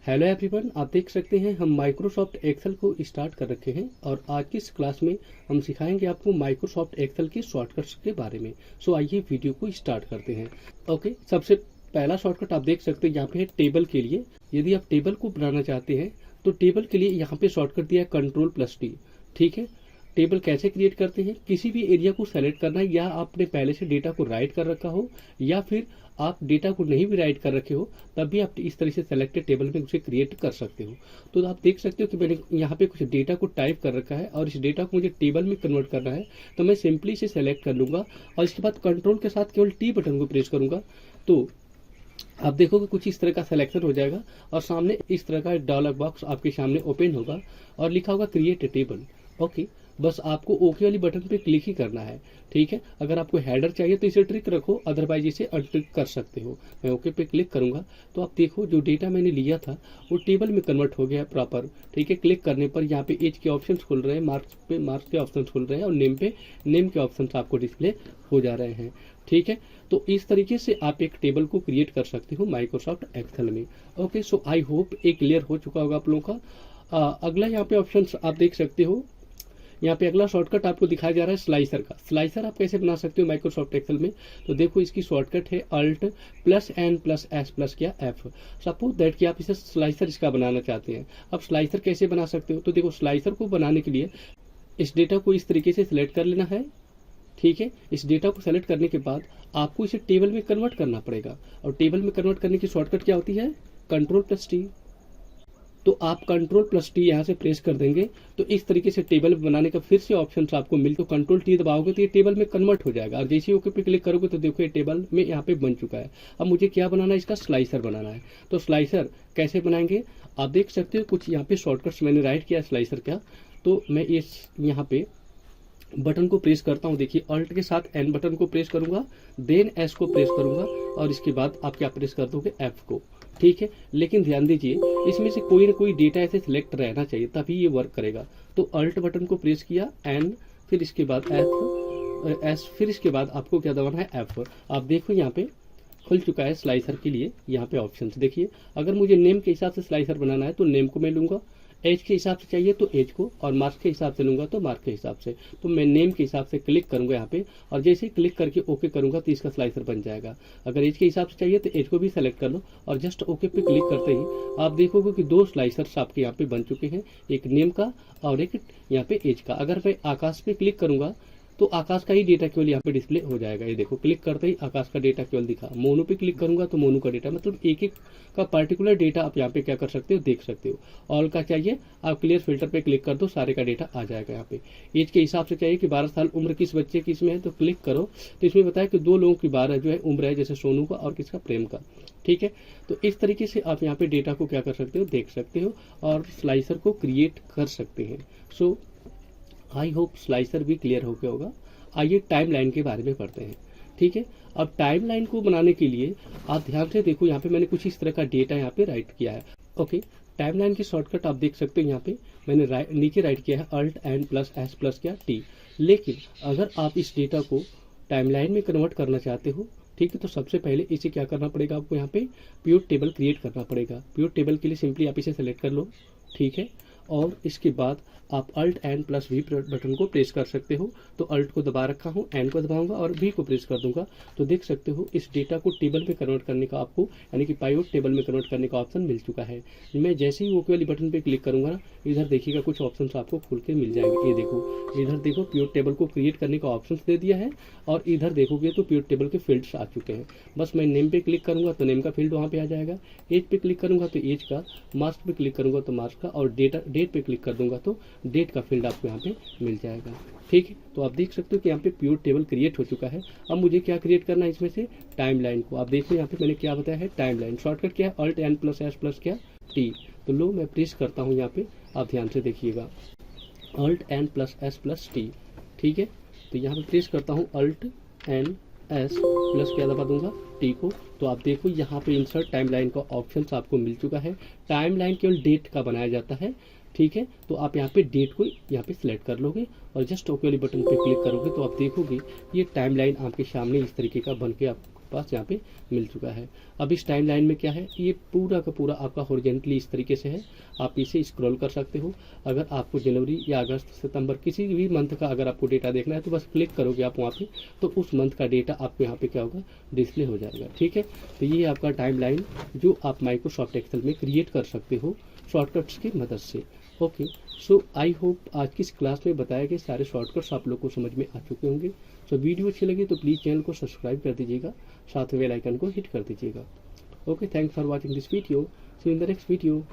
Hello everyone, आप देख सकते हैं हम माइक्रोसॉफ्ट एक्सेल को स्टार्ट कर रखे हैं और आज की इस क्लास में हम सिखाएंगे आपको माइक्रोसॉफ्ट एक्सेल के शॉर्टकट्स के बारे में। सो आइए वीडियो को स्टार्ट करते हैं। ओके, सबसे पहला शॉर्टकट आप देख सकते हैं यहाँ पे है टेबल के लिए। यदि आप टेबल को बनाना चाहते हैं तो टेबल के लिए यहाँ पे शॉर्टकट दिया है Ctrl+T। ठीक है, टेबल कैसे क्रिएट करते हैं, किसी भी एरिया को सेलेक्ट करना है, या आपने पहले से डेटा को राइट कर रखा हो या फिर आप डेटा को नहीं भी राइट कर रखे हो तब भी आप इस तरह से सेलेक्टेड टेबल में उसे क्रिएट कर सकते हो। तो आप देख सकते हो कि मैंने यहाँ पे कुछ डेटा को टाइप कर रखा है और इस डेटा को मुझे टेबल में कन्वर्ट करना है। तो मैं सिंपली इसे सेलेक्ट कर लूंगा और इसके बाद कंट्रोल के साथ केवल टी बटन को प्रेस करूंगा तो आप देखोगे कुछ इस तरह का सिलेक्शन हो जाएगा और सामने इस तरह का डायलॉग बॉक्स आपके सामने ओपन होगा और लिखा होगा क्रिएट ए टेबल। ओके, बस आपको ओके वाली बटन पे क्लिक ही करना है। ठीक है, अगर आपको हेडर चाहिए तो इसे ट्रिक रखो, अदरवाइज इसे अनट्रिक कर सकते हो। मैं ओके पे क्लिक करूंगा तो आप देखो जो डेटा मैंने लिया था वो टेबल में कन्वर्ट हो गया है प्रॉपर। ठीक है, क्लिक करने पर यहाँ पे एज के ऑप्शन खुल रहे हैं, मार्क्स पे मार्क्स के ऑप्शन खुल रहे हैं और नेम पे नेम के ऑप्शन आपको डिस्प्ले हो जा रहे हैं। ठीक है, तो इस तरीके से आप एक टेबल को क्रिएट कर सकते हो माइक्रोसॉफ्ट एक्सेल में। ओके, सो आई होप ये क्लियर हो चुका होगा आप लोगों का। अगला यहाँ पे ऑप्शन आप देख सकते हो, यहाँ पे अगला शॉर्टकट आपको दिखाया जा रहा है स्लाइसर का। स्लाइसर आप कैसे बना सकते हो माइक्रोसॉफ्ट एक्सेल में, तो देखो इसकी शॉर्टकट है Alt+N+S+F। सपोज दैट कि आप इसे स्लाइसर इसका बनाना चाहते हैं। अब स्लाइसर कैसे बना सकते हो, तो देखो स्लाइसर को बनाने के लिए इस डेटा को इस तरीके से सिलेक्ट कर लेना है। ठीक है, इस डेटा को सेलेक्ट करने के बाद आपको इसे टेबल में कन्वर्ट करना पड़ेगा और टेबल में कन्वर्ट करने की शॉर्टकट क्या होती है, Ctrl+T। तो आप Ctrl+T यहाँ से प्रेस कर देंगे तो इस तरीके से टेबल बनाने का फिर से ऑप्शन आपको मिल, तो Ctrl+T दबाओगे तो ये टेबल में कन्वर्ट हो जाएगा और जैसे ही ओके पे क्लिक करोगे तो देखो ये टेबल में यहाँ पे बन चुका है। अब मुझे क्या बनाना है, इसका स्लाइसर बनाना है। तो स्लाइसर कैसे बनाएंगे आप देख सकते हो, कुछ यहाँ पे शॉर्टकट्स मैंने राइट किया स्लाइसर का। तो मैं इस यहाँ पे बटन को प्रेस करता हूँ। देखिए अल्ट के साथ एन बटन को प्रेस करूंगा, देन एस को प्रेस करूंगा और इसके बाद आप क्या प्रेस कर दोगे, एफ को। ठीक है, लेकिन ध्यान दीजिए इसमें से कोई ना कोई डेटा ऐसे सिलेक्ट रहना चाहिए तभी ये वर्क करेगा। तो अल्ट बटन को प्रेस किया, एन, फिर इसके बाद एफ, एस, फिर इसके बाद आपको क्या दबाना है, एफ। आप देखो यहाँ पे खुल चुका है स्लाइसर के लिए यहाँ पे ऑप्शन। देखिए अगर मुझे नेम के हिसाब से स्लाइसर बनाना है तो नेम को मैं लूंगा, एज के हिसाब से चाहिए तो एज को, और मार्क्स के हिसाब से लूंगा तो मार्क्स के हिसाब से। तो मैं नेम के हिसाब से क्लिक करूंगा यहाँ पे और जैसे ही क्लिक करके ओके करूंगा तो इसका स्लाइसर बन जाएगा। अगर एज के हिसाब से चाहिए तो एज को भी सेलेक्ट कर लो और जस्ट ओके पे क्लिक करते ही आप देखोगे कि दो स्लाइसर्स आपके यहाँ पे बन चुके हैं, एक नेम का और एक यहाँ पे एज का। अगर मैं आकाश पे क्लिक करूंगा तो आकाश का ही डेटा केवल यहाँ पे डिस्प्ले हो जाएगा। ये देखो क्लिक करते ही आकाश का डेटा केवल दिखा। मोनू पे क्लिक करूंगा तो मोनू का डेटा, मतलब एक एक का पार्टिकुलर डेटा आप यहाँ पे क्या कर सकते हो, देख सकते हो। ऑल का चाहिए आप क्लियर फिल्टर पे क्लिक कर दो, सारे का डेटा आ जाएगा यहाँ पे। एज के हिसाब से चाहिए कि 12 साल उम्र किस बच्चे की इसमें है तो क्लिक करो तो इसमें बताया कि दो लोगों की 12 जो है उम्र है, जैसे सोनू का और किसका, प्रेम का। ठीक है, तो इस तरीके से आप यहाँ पे डेटा को क्या कर सकते हो, देख सकते हो और स्लाइसर को क्रिएट कर सकते हैं। सो आई होप स्लाइसर भी क्लियर हो गया होगा। आइए टाइमलाइन के बारे में पढ़ते हैं। ठीक है, अब टाइमलाइन को बनाने के लिए आप ध्यान से देखो, यहाँ पे मैंने कुछ इस तरह का डेटा यहाँ पे राइट किया है। ओके, टाइमलाइन की शॉर्टकट आप देख सकते हो, यहाँ पे मैंने नीचे राइट किया है Alt+N+S+ क्या, टी। लेकिन अगर आप इस डेटा को टाइमलाइन में कन्वर्ट करना चाहते हो, ठीक है, तो सबसे पहले इसे क्या करना पड़ेगा, आपको यहाँ पे प्योर टेबल क्रिएट करना पड़ेगा। प्योर टेबल के लिए सिंपली आप इसे सेलेक्ट कर लो। ठीक है, और इसके बाद आप Alt+N+V बटन को प्रेस कर सकते हो। तो अल्ट को दबा रखा हूँ, एन को दबाऊंगा और वी को प्रेस कर दूंगा तो देख सकते हो इस डेटा को टेबल में कन्वर्ट करने का आपको, यानी कि पाइवट टेबल में कन्वर्ट करने का ऑप्शन मिल चुका है। मैं जैसे ही ओके वाली बटन पे क्लिक करूंगा ना, इधर देखिएगा कुछ ऑप्शन आपको खुल के मिल जाएंगे। ये देखो, इधर देखो प्योर टेबल को क्रिएट करने का ऑप्शन दे दिया है और इधर देखोगे तो प्योर टेबल के फील्ड्स आ चुके हैं। बस मैं नेम पे क्लिक करूंगा तो नेम का फील्ड वहाँ पे आ जाएगा, एज पे क्लिक करूंगा तो एज का, मार्क्स पे क्लिक करूंगा तो मार्क्स का, और डेट पे क्लिक कर दूंगा तो डेट का फील्ड आपको यहाँ पे मिल जाएगा। ठीक है, तो आप देख सकते हो कि यहाँ पे प्योर टेबल क्रिएट हो चुका है। अब मुझे क्या क्रिएट करना है, इसमें से टाइमलाइन को। आप देखो यहाँ पे मैंने क्या बताया है, टाइमलाइन। शॉर्टकट क्या है, Alt+N+S+ क्या, टी। तो लो मैं प्रेस करता हूँ यहाँ पे, आप ध्यान से देखिएगा, Alt+N+S+T। ठीक है, तो यहाँ पे प्रेस करता हूँ Alt+N+S+ क्या दबा दूंगा, टी को। तो आप देखो यहाँ पे इंसर्ट टाइमलाइन का ऑप्शन आपको मिल चुका है। टाइमलाइन केवल डेट का बनाया जाता है। ठीक है, तो आप यहाँ पे डेट को यहाँ पे सिलेक्ट कर लोगे और जस्ट ओके वाली बटन पे क्लिक करोगे तो आप देखोगे ये टाइमलाइन आपके सामने इस तरीके का बन के आप पास यहाँ पे मिल चुका है। अब इस टाइम लाइन में क्या है, ये पूरा का पूरा आपका हॉरिजेंटली इस तरीके से है, आप इसे स्क्रॉल कर सकते हो। अगर आपको जनवरी या अगस्त सितंबर किसी भी मंथ का अगर आपको डेटा देखना है तो बस क्लिक करोगे आप वहाँ पे, तो उस मंथ का डेटा आपको यहाँ पे क्या होगा, डिस्प्ले हो जाएगा। ठीक है, तो ये आपका टाइम लाइन जो आप माइक्रोसॉफ्ट एक्सेल में क्रिएट कर सकते हो शॉर्टकट्स की मदद से। ओके, सो आई होप आज की इस क्लास में बताए गए सारे शॉर्टकट्स आप लोग को समझ में आ चुके होंगे। सो वीडियो अच्छी लगी तो प्लीज़ चैनल को सब्सक्राइब कर दीजिएगा, साथ में बेल आइकन को हिट कर दीजिएगा। Okay, thanks for watching this video, see you in the next video.